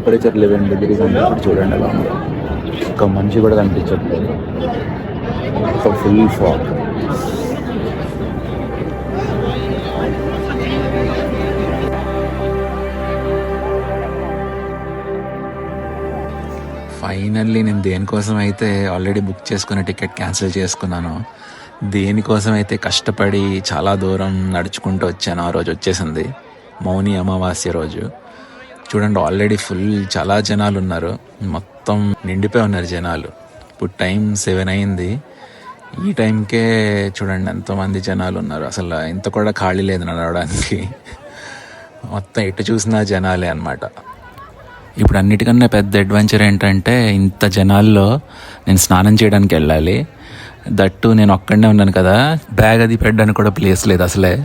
Temperature 11 degrees ఉంది. ఇప్పుడు చూడండి ఎలా ఉందో, ఒక మనిషి కూడా కనిపించట్లేదు, ఒక ఫుల్ ఫాగ్. ఫైనల్లీ నేను దేనికోసం అయితే ఆల్రెడీ బుక్ చేసుకున్న టికెట్ క్యాన్సిల్ చేసుకున్నాను, దేనికోసం అయితే కష్టపడి చాలా దూరం నడుచుకుంటూ వచ్చాను, ఆ రోజు వచ్చేసింది. మౌని అమావాస్య రోజు చూడండి, ఆల్రెడీ ఫుల్ చాలా జనాలు ఉన్నారు, మొత్తం నిండిపోయి ఉన్నారు జనాలు. ఇప్పుడు టైం 7 అయింది, ఈ టైంకే చూడండి ఎంతోమంది జనాలు ఉన్నారు. అసలు ఇంత కూడా ఖాళీ లేదు నడవడానికి, మొత్తం ఎటు చూసినా జనాలే అన్నమాట. ఇప్పుడు అన్నిటికన్నా పెద్ద అడ్వెంచర్ ఏంటంటే, ఇంత జనాల్లో నేను స్నానం చేయడానికి వెళ్ళాలి. దట్టు నేను ఒక్కడనే ఉన్నాను కదా, బ్యాగ్ అది పెట్టడానికి కూడా ప్లేస్ లేదు అసలే.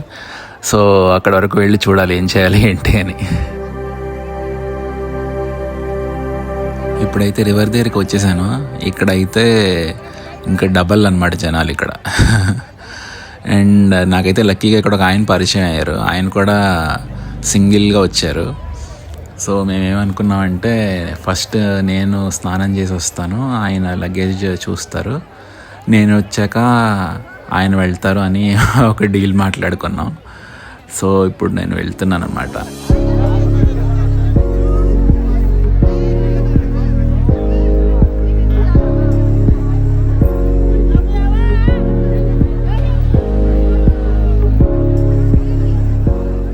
సో అక్కడ వరకు వెళ్ళి చూడాలి ఏం చేయాలి ఏంటి అని. ఇప్పుడైతే రివర్ దగ్గరికి వచ్చేసాను. ఇక్కడైతే ఇంకా డబల్ అన్నమాట జనాలు ఇక్కడ. అండ్ నాకైతే లక్కీగా ఇక్కడ ఒక ఆయన పరిచయం అయ్యారు, ఆయన కూడా సింగిల్గా వచ్చారు. సో మేమేమనుకున్నామంటే, ఫస్ట్ నేను స్నానం చేసి వస్తాను, ఆయన లగేజ్ చూస్తారు, నేను వచ్చాక ఆయన వెళ్తారు అని ఒక డీల్ మాట్లాడుకున్నాం. సో ఇప్పుడు నేను వెళ్తున్నాను అన్నమాట.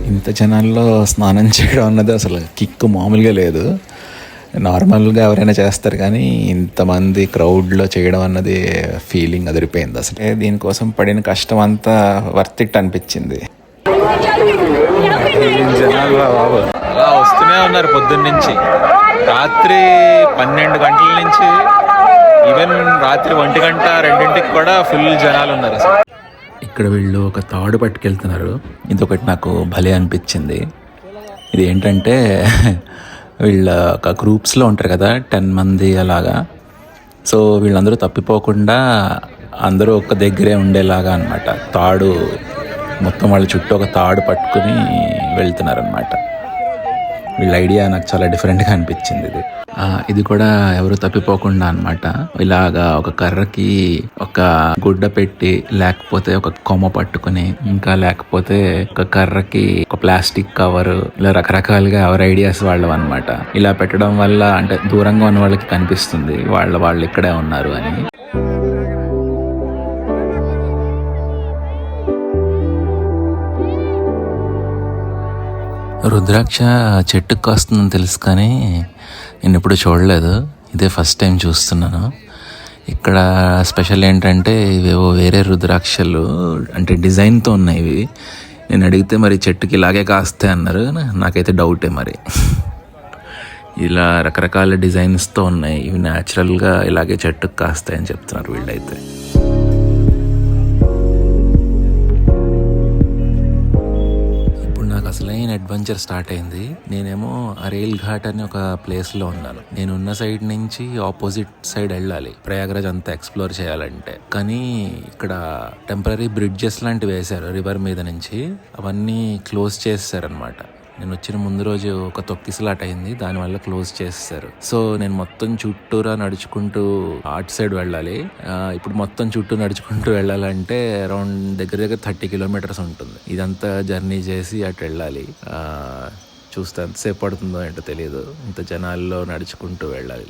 ఇంత జనాల్లో స్నానం చేయడం అన్నది అసలు కిక్కు మామూలుగా లేదు. నార్మల్గా ఎవరైనా చేస్తారు కానీ ఇంతమంది క్రౌడ్లో చేయడం అన్నది ఫీలింగ్ అదిరిపోయింది. అసలు దీనికోసం పడిన కష్టం అంతా వర్త్ ఇట్ అనిపించింది. జనాలు బాబు అలా వస్తూనే ఉన్నారు పొద్దున్న నుంచి, రాత్రి 12 గంటల నుంచి ఈవెన్ రాత్రి 1 గంట 2ంటికి కూడా ఫుల్ జనాలు ఉన్నారు. అసలు ఇక్కడ వీళ్ళు ఒక తాడు పట్టుకెళ్తున్నారు, ఇదొకటి నాకు భలే అనిపించింది. ఇది ఏంటంటే, వీళ్ళ ఒక గ్రూప్స్లో ఉంటారు కదా 10 మంది అలాగా. సో వీళ్ళందరూ తప్పిపోకుండా అందరూ ఒక దగ్గరే ఉండేలాగా అనమాట, తాడు మొత్తం వాళ్ళ చుట్టూ ఒక తాడు పట్టుకుని వెళ్తున్నారనమాట. వీళ్ళ ఐడియా నాకు చాలా డిఫరెంట్గా అనిపించింది. ఇది కూడా ఎవరు తప్పిపోకుండా అనమాట. ఇలాగా ఒక కర్రకి ఒక గుడ్డ పెట్టి, లేకపోతే ఒక కొమ్మ పట్టుకుని, ఇంకా లేకపోతే ఒక కర్రకి ఒక ప్లాస్టిక్ కవర్, ఇలా రకరకాలుగా ఎవరి ఐడియాస్ వాళ్ళు అనమాట. ఇలా పెట్టడం వల్ల అంటే దూరంగా ఉన్న వాళ్ళకి కనిపిస్తుంది వాళ్ళు ఇక్కడే ఉన్నారు అని. రుద్రాక్ష చెట్టుకు కాస్తుందని తెలుసు కానీ నేను ఎప్పుడు చూడలేదు, ఇదే ఫస్ట్ టైం చూస్తున్నాను. ఇక్కడ స్పెషల్ ఏంటంటే, ఇవేవో వేరే రుద్రాక్షలు అంటే డిజైన్తో ఉన్నాయి ఇవి. నేను అడిగితే మరి చెట్టుకి ఇలాగే కాస్తాయి అన్నారు, నాకైతే డౌటే మరి. ఇలా రకరకాల డిజైన్స్తో ఉన్నాయి, ఇవి న్యాచురల్గా ఇలాగే చెట్టుకు కాస్తాయని చెప్తున్నారు వీళ్ళైతే. అసలైన అడ్వెంచర్ స్టార్ట్ అయింది. నేనేమో అరేల్ ఘాట్ అని ఒక ప్లేస్లో ఉన్నాను. నేను ఉన్న సైడ్ నుంచి ఆపోజిట్ సైడ్ వెళ్ళాలి, ప్రయాగరాజ్ అంతా ఎక్స్ప్లోర్ చేయాలంటే. కానీ ఇక్కడ టెంపరీ బ్రిడ్జెస్ లాంటివి వేశారు రివర్ మీద నుంచి, అవన్నీ క్లోజ్ చేశారనమాట. నేను వచ్చిన ముందు రోజు ఒక తొక్కిసలాట అయింది, దానివల్ల క్లోజ్ చేస్తారు. సో నేను మొత్తం చుట్టూరా నడుచుకుంటూ అటు సైడ్ వెళ్ళాలి. ఇప్పుడు మొత్తం చుట్టూ నడుచుకుంటూ వెళ్ళాలంటే అరౌండ్ దగ్గర 30 kilometers ఉంటుంది. ఇదంతా జర్నీ చేసి అటు వెళ్ళాలి. చూస్తే ఎంతసేపు పడుతుందో ఏంటో తెలియదు, ఇంత జనాల్లో నడుచుకుంటూ వెళ్ళాలి.